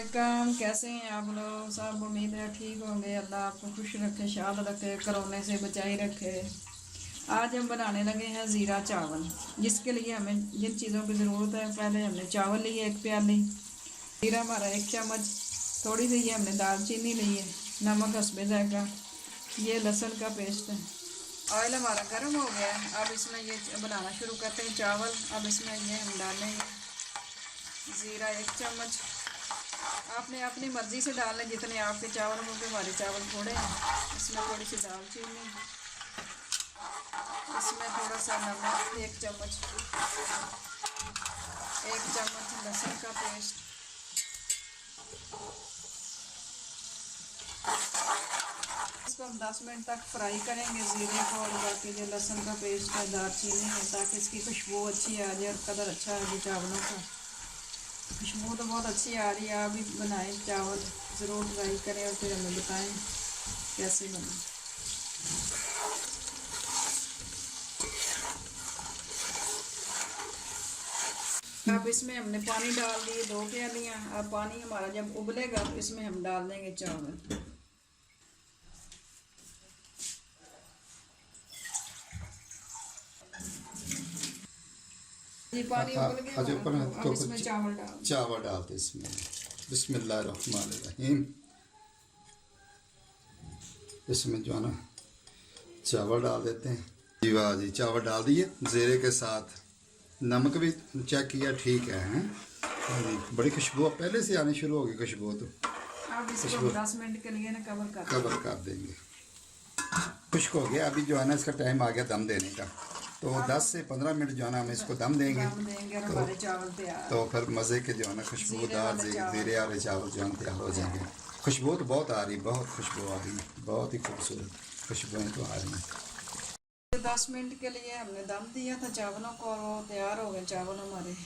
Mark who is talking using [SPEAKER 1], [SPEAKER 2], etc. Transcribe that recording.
[SPEAKER 1] वालेकुम। कैसे हैं आप लोग सब? उम्मीद है ठीक होंगे। अल्लाह आपको खुश रखे, शाद रखे, कोरोना से बचाई रखे। आज हम बनाने लगे हैं ज़ीरा चावल, जिसके लिए हमें जिन चीज़ों की ज़रूरत है, पहले हमने चावल लिए 1 प्याली, ज़ीरा हमारा 1 चम्मच, थोड़ी सी ये हमने दालचीनी ली है, नमक हस्बे जायका, ये लहसुन का पेस्ट है। ऑयल हमारा गर्म हो गया है। अब इसमें ये बनाना शुरू करते हैं चावल। अब इसमें ये हम डालेंगे ज़ीरा 1 चम्मच। आपने अपनी मर्ज़ी से डाल लें जितने आपके चावल होंगे। हमारे चावल थोड़े हैं। इसमें थोड़ी सी दालचीनी, इसमें थोड़ा सा नमक 1 चम्मच, 1 चम्मच लहसुन का पेस्ट, इसको हम 10 मिनट तक फ्राई करेंगे ज़ीरे को और बाकी जो लहसुन का पेस्ट है, दालचीनी है, ताकि इसकी खुशबू अच्छी आ जाए और कलर अच्छा आ जाए चावलों का। खुशबू तो बहुत अच्छी आ रही है। आप भी बनाएं चावल, ज़रूर ट्राई करें और फिर हमें बताएं कैसे बने। अब इसमें हमने पानी डाल दिए 2 प्यालियाँ। अब पानी हमारा जब उबलेगा तो इसमें हम डाल देंगे चावल। ये पानी उबल गया हमारा, तो अब इसमें
[SPEAKER 2] चावल डालते इसमें। बिस्मिल्लाहिर्रहमानिर्रहीम। इसमें जो है ना चावल डाल देते हैं। जी वाह जी, चावल डाल दिए ज़ीरे के साथ। नमक भी चेक किया, ठीक है, हैं? जी, बड़ी खुशबू पहले से आनी शुरू होगी खुशबू। तो
[SPEAKER 1] अब इसको 10 मिनट के लिए ना
[SPEAKER 2] कवर कर देंगे। खुश्क हो गया। अभी जो है ना इसका टाइम आ गया दम देने का। तो 10 से 15 मिनट जो है ना हम इसको दम देंगे। तो फिर मज़े के जो है ना खुशबूदार ज़ीरे वाले चावल जो है तैयार हो जाएंगे। खुशबू तो बहुत आ रही, बहुत खुशबू आ रही, बहुत ही खूबसूरत खुशबुएँ तो आ रही हैं।
[SPEAKER 1] 10 मिनट के लिए हमने दम दिया था चावलों को और वो तैयार हो गए चावल हमारे।